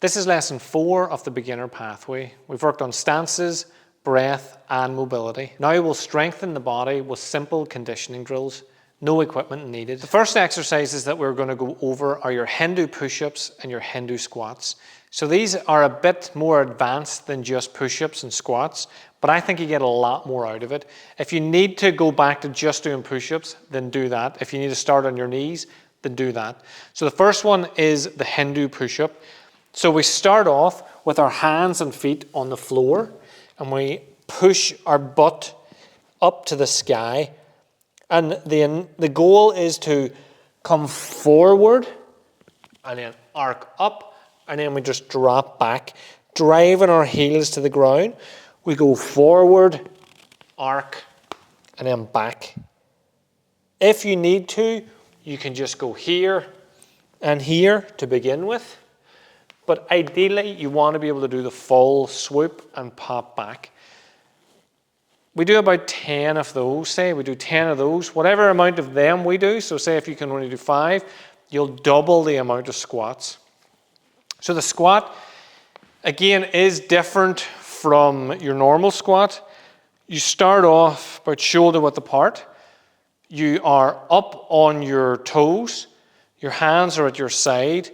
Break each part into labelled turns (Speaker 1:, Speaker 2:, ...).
Speaker 1: This is lesson 4 of the beginner pathway. We've worked on stances, breath, and mobility. Now we'll strengthen the body with simple conditioning drills. No equipment needed. The first exercises that we're going to go over are your Hindu push-ups and your Hindu squats. So these are a bit more advanced than just push-ups and squats, but I think you get a lot more out of it. If you need to go back to just doing push-ups, then do that. If you need to start on your knees, then do that. So the first one is the Hindu push-up. So we start off with our hands and feet on the floor, and we push our butt up to the sky. And the goal is to come forward and then arc up, and then we just drop back, driving our heels to the ground. We go forward, arc, and then back. If you need to, you can just go here and here to begin with. But ideally, you want to be able to do the full swoop and pop back. We do about 10 of those, say. We do 10 of those. Whatever amount of them we do, so say if you can only do 5, you'll double the amount of squats. So the squat, again, is different from your normal squat. You start off about shoulder width apart. You are up on your toes. Your hands are at your side.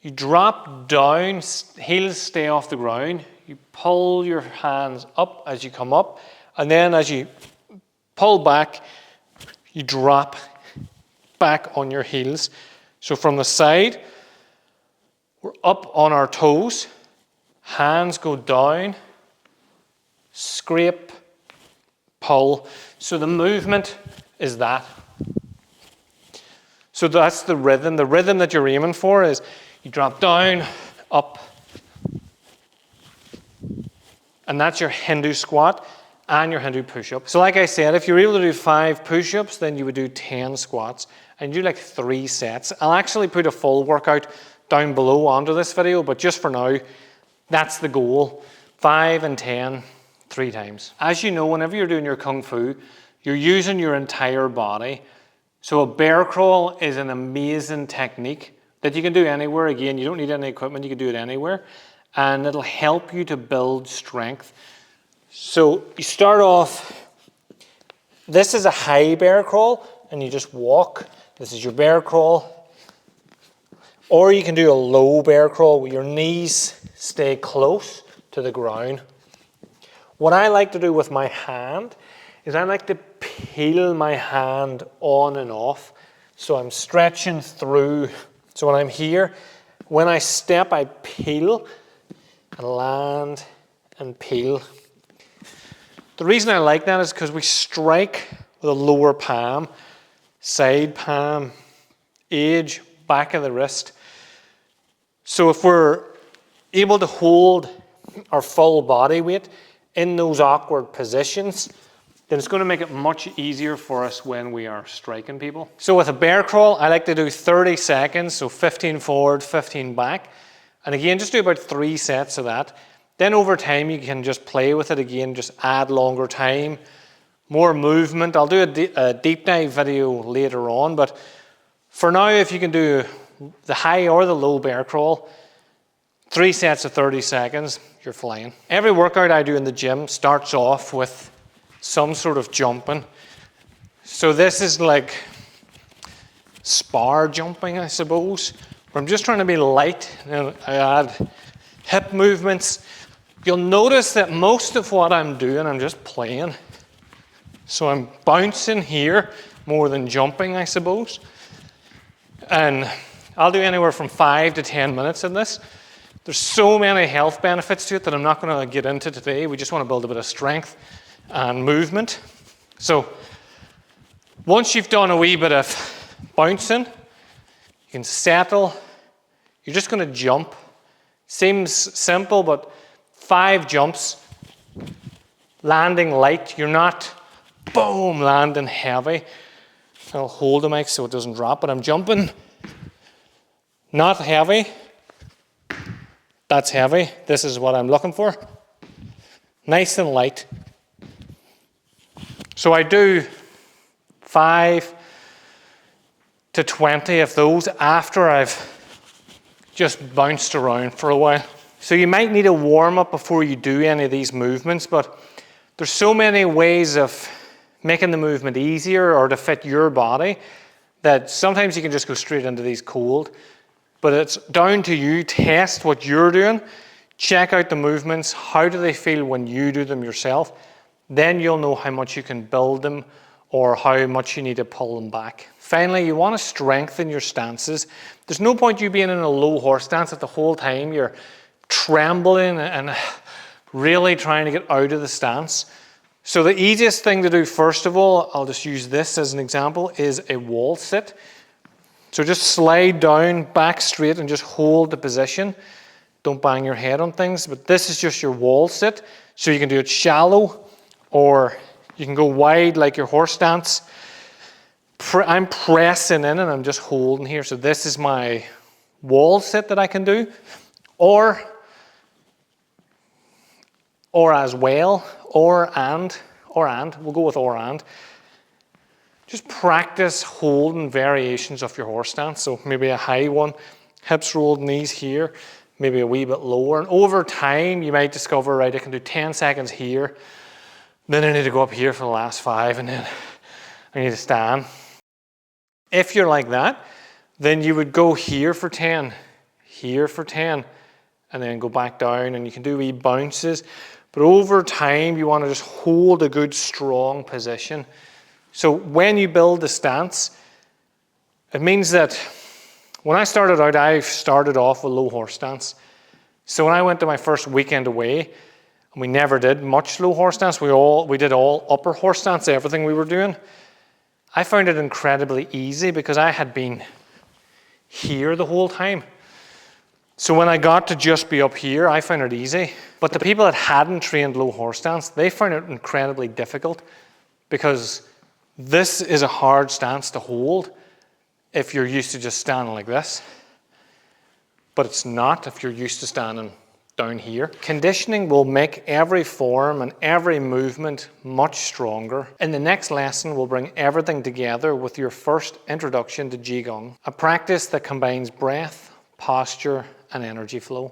Speaker 1: You drop down, heels stay off the ground. You pull your hands up as you come up. And then as you pull back, you drop back on your heels. So from the side, we're up on our toes. Hands go down, scrape, pull. So the movement is that. So that's the rhythm. The rhythm that you're aiming for is you drop down, up. And that's your Hindu squat and your Hindu push-up. So like I said, if you're able to do 5 push-ups, then you would do 10 squats and do like 3 sets. I'll actually put a full workout down below under this video, but just for now, that's the goal. 5 and 10, 3 times. As you know, whenever you're doing your Kung Fu, you're using your entire body. So a bear crawl is an amazing technique that you can do anywhere. Again, you don't need any equipment, you can do it anywhere. And it'll help you to build strength. So you start off, this is a high bear crawl, and you just walk. This is your bear crawl. Or you can do a low bear crawl where your knees stay close to the ground. What I like to do with my hand is I like to peel my hand on and off. So I'm stretching through. So when I'm here, when I step, I peel and land and peel. The reason I like that is because we strike with a lower palm, side palm, edge, back of the wrist. So if we're able to hold our full body weight in those awkward positions, then it's going to make it much easier for us when we are striking people. So with a bear crawl, I like to do 30 seconds, so 15 forward, 15 back. And again, just do about 3 sets of that. Then over time, you can just play with it again, just add longer time, more movement. I'll do a deep dive video later on, but for now, if you can do the high or the low bear crawl, 3 sets of 30 seconds, you're flying. Every workout I do in the gym starts off with some sort of jumping. So this is like spar jumping, I suppose, where I'm just trying to be light. And I add hip movements. You'll notice that most of what I'm doing, I'm just playing. So I'm bouncing here more than jumping, I suppose. And I'll do anywhere from 5 to 10 minutes in this. There's so many health benefits to it that I'm not going to get into today. We just want to build a bit of strength and movement. So once you've done a wee bit of bouncing, you can settle. You're just going to jump. Seems simple, but 5 jumps, landing light. You're not, boom, landing heavy. I'll hold the mic so it doesn't drop, but I'm jumping. Not heavy. That's heavy. This is what I'm looking for. Nice and light. So I do 5 to 20 of those after I've just bounced around for a while. So you might need a warm-up before you do any of these movements, but there's so many ways of making the movement easier or to fit your body that sometimes you can just go straight into these cold. But it's down to you. Test what you're doing. Check out the movements. How do they feel when you do them yourself? Then you'll know how much you can build them or how much you need to pull them back. Finally, you want to strengthen your stances. There's no point you being in a low horse stance at the whole time you're trembling and really trying to get out of the stance. So the easiest thing to do, first of all, I'll just use this as an example, is a wall sit. So just slide down, back straight, and just hold the position. Don't bang your head on things, but this is just your wall sit. So you can do it shallow, or you can go wide like your horse stance. I'm pressing in and I'm just holding here. So this is my wall sit that I can do. Or as well, or and, we'll go with or and. Just practice holding variations of your horse stance. So maybe a high one, hips rolled, knees here, maybe a wee bit lower. And over time, you might discover, right, I can do 10 seconds here, then I need to go up here for the last 5, and then I need to stand. If you're like that, then you would go here for 10, here for 10, and then go back down, and you can do wee bounces. But over time, you want to just hold a good, strong position. So when you build the stance, it means that when I started out, I started off with low horse stance. So when I went to my first weekend away, and we never did much low horse stance, we did all upper horse stance, everything we were doing. I found it incredibly easy because I had been here the whole time. So when I got to just be up here, I found it easy. But the people that hadn't trained low horse stance, they found it incredibly difficult because this is a hard stance to hold if you're used to just standing like this. But it's not if you're used to standing down here. Conditioning will make every form and every movement much stronger. In the next lesson, we'll bring everything together with your first introduction to Qigong, a practice that combines breath, posture, and energy flow.